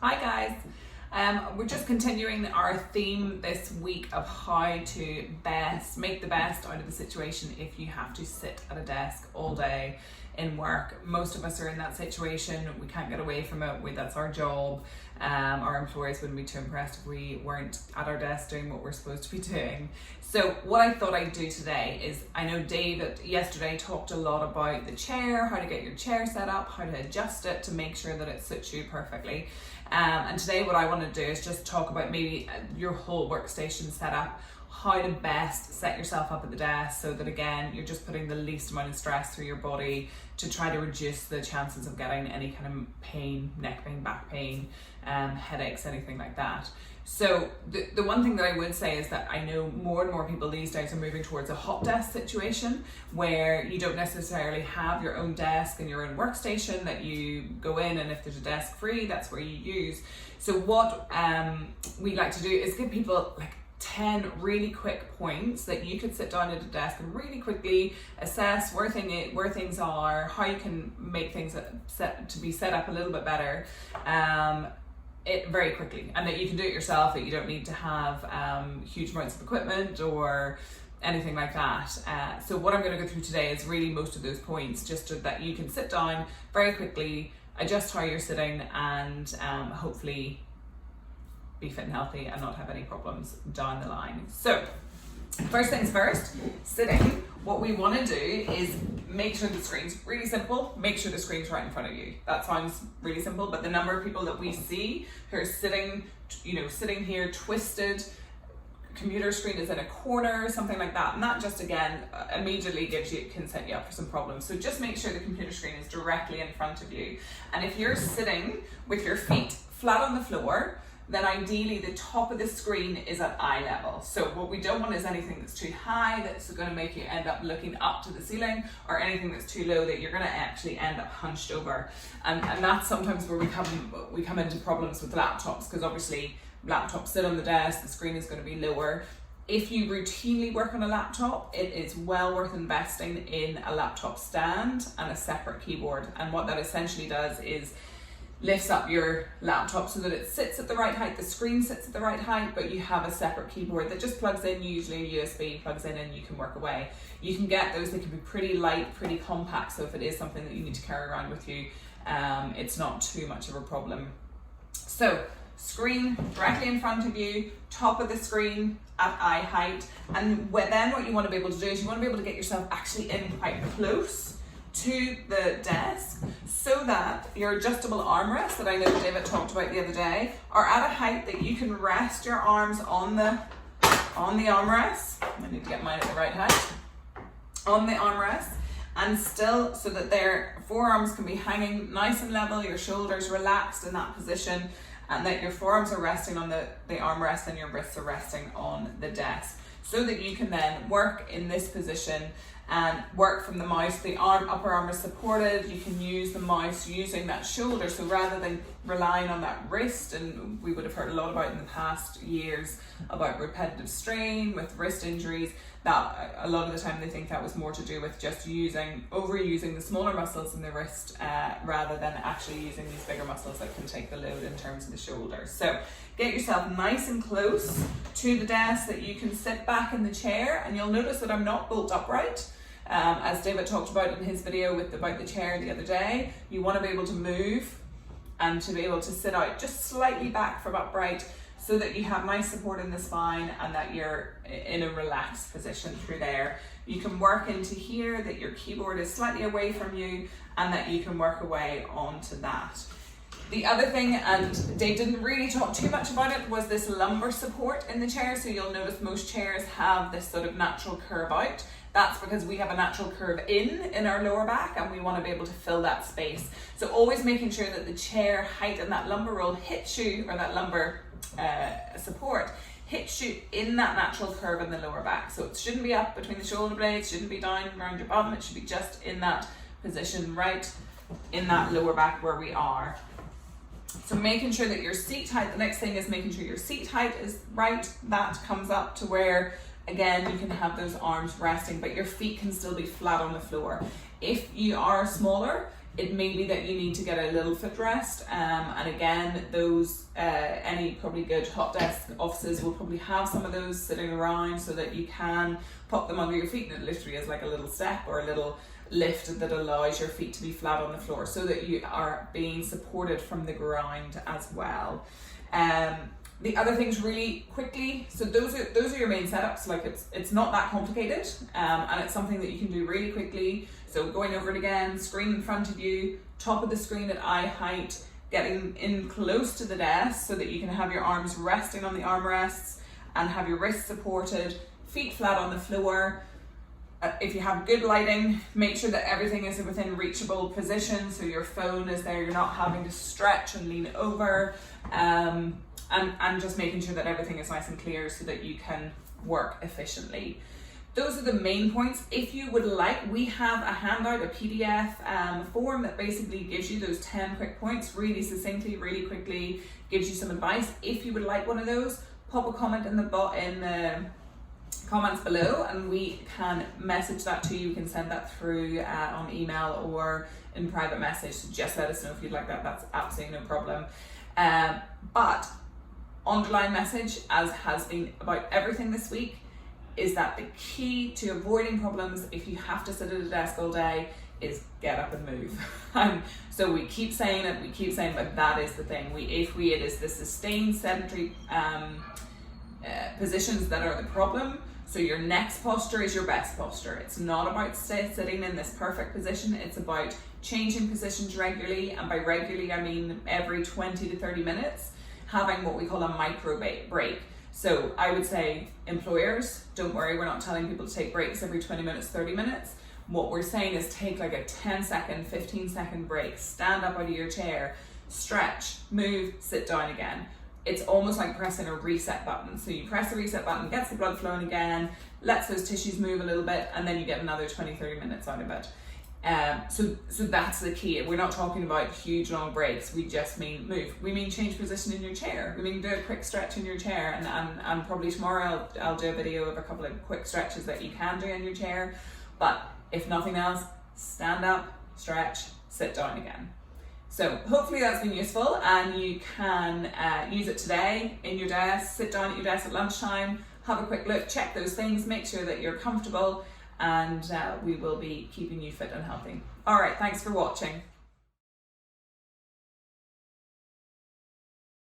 Hi guys, we're just continuing our theme this week of how to make the best out of the situation if you have to sit at a desk all day in work. Most of us are in that situation, we can't get away from it, that's our job. Our employers wouldn't be too impressed if we weren't at our desk doing what we're supposed to be doing. So what I thought I'd do today is, I know David yesterday talked a lot about the chair, how to get your chair set up, how to adjust it to make sure that it suits you perfectly. And today what I want to do is just talk about maybe your whole workstation setup, how to best set yourself up at the desk so that again you're just putting the least amount of stress through your body to try to reduce the chances of getting any kind of pain, neck pain, back pain, headaches, anything like that. So the one thing that I would say is that I know more and more people these days are moving towards a hot desk situation where you don't necessarily have your own desk and your own workstation that you go in, and if there's a desk free, that's where you use. So what we like to do is give people like 10 really quick points that you could sit down at a desk and really quickly assess where things are, how you can make things set up a little bit better it very quickly, and that you can do it yourself, that you don't need to have huge amounts of equipment or anything like that. So what I'm going to go through today is really most of those points, just so that you can sit down very quickly, adjust how you're sitting, and hopefully be fit and healthy and not have any problems down the line. So first things first, sitting, what we want to do is make sure the screen's really simple, make sure the screen's right in front of you. That sounds really simple, but the number of people that we see who are sitting here twisted, computer screen is in a corner, something like that, and that just again immediately can set you up for some problems. So just make sure the computer screen is directly in front of you, and if you're sitting with your feet flat on the floor, then ideally the top of the screen is at eye level. So what we don't want is anything that's too high, that's going to make you end up looking up to the ceiling, or anything that's too low that you're going to actually end up hunched over. And that's sometimes where we come into problems with laptops, because obviously laptops sit on the desk, the screen is going to be lower. If you routinely work on a laptop, it is well worth investing in a laptop stand and a separate keyboard. And what that essentially does is lifts up your laptop so that it sits at the right height, the screen sits at the right height, but you have a separate keyboard that just plugs in, usually a USB plugs in, and you can work away. You can get those, they can be pretty light, pretty compact, so if it is something that you need to carry around with you, it's not too much of a problem. So screen directly in front of you, top of the screen at eye height, and then what you want to be able to do is you want to be able to get yourself actually in quite close to the desk, so that your adjustable armrests that I know David talked about the other day are at a height that you can rest your arms on the armrests. I need to get mine at the right height. On the armrests, and still so that their forearms can be hanging nice and level, your shoulders relaxed in that position, and that your forearms are resting on the armrest and your wrists are resting on the desk, so that you can then work in this position and work from the mouse. The upper arm is supported, you can use the mouse using that shoulder, so rather than relying on that wrist, and we would have heard a lot about in the past years about repetitive strain with wrist injuries, that a lot of the time they think that was more to do with just overusing the smaller muscles in the wrist rather than actually using these bigger muscles that can take the load in terms of the shoulders. So get yourself nice and close to the desk that you can sit back in the chair, and you'll notice that I'm not bolt upright. As David talked about in his video about the chair the other day, you want to be able to move and to be able to sit out just slightly back from upright, so that you have nice support in the spine and that you're in a relaxed position through there. You can work into here, that your keyboard is slightly away from you, and that you can work away onto that. The other thing, and Dave didn't really talk too much about it, was this lumbar support in the chair. So you'll notice most chairs have this sort of natural curve out. That's because we have a natural curve in our lower back, and we want to be able to fill that space. So always making sure that the chair height and that lumbar roll hits you, or that lumbar support hits you in that natural curve in the lower back. So it shouldn't be up between the shoulder blades, shouldn't be down around your bottom, it should be just in that position, right in that lower back where we are. So making sure that your seat height, the next thing is making sure your seat height is right. That comes up to where, again, you can have those arms resting, but your feet can still be flat on the floor. If you are smaller, It may be that you need to get a little footrest, and again, those any probably good hot desk offices will probably have some of those sitting around so that you can pop them under your feet, and it literally is like a little step or a little lift that allows your feet to be flat on the floor so that you are being supported from the ground as well. The other things really quickly, so those are your main setups. Like it's not that complicated, and it's something that you can do really quickly. So going over it again, screen in front of you, top of the screen at eye height, getting in close to the desk so that you can have your arms resting on the armrests and have your wrists supported, feet flat on the floor. If you have good lighting, make sure that everything is within reachable position, so your phone is there, you're not having to stretch and lean over, and just making sure that everything is nice and clear so that you can work efficiently. Those are the main points. If you would like, we have a handout, a PDF form that basically gives you those 10 quick points really succinctly, really quickly, gives you some advice. If you would like one of those, pop a comment in the comments below and we can message that to you. We can send that through on email or in private message. So just let us know if you'd like that. That's absolutely no problem. But underlying message, as has been about everything this week, is that the key to avoiding problems if you have to sit at a desk all day is get up and move. So we keep saying it, but that is the thing. It is the sustained sedentary positions that are the problem. So your next posture is your best posture. It's not about sitting in this perfect position. It's about changing positions regularly, and by regularly I mean every 20 to 30 minutes, having what we call a micro break. So I would say employers, don't worry, we're not telling people to take breaks every 20 minutes, 30 minutes. What we're saying is take like a 10-second, 15-second break, stand up out of your chair, stretch, move, sit down again. It's almost like pressing a reset button. So you press the reset button, gets the blood flowing again, lets those tissues move a little bit, and then you get another 20, 30 minutes out of it. So that's the key. We're not talking about huge long breaks. We just mean move. We mean change position in your chair. We mean do a quick stretch in your chair, and probably tomorrow I'll do a video of a couple of quick stretches that you can do in your chair. But if nothing else, stand up, stretch, sit down again. So hopefully that's been useful and you can use it today in your desk, sit down at your desk at lunchtime, have a quick look, check those things, make sure that you're comfortable, and we will be keeping you fit and healthy. All right, thanks for watching.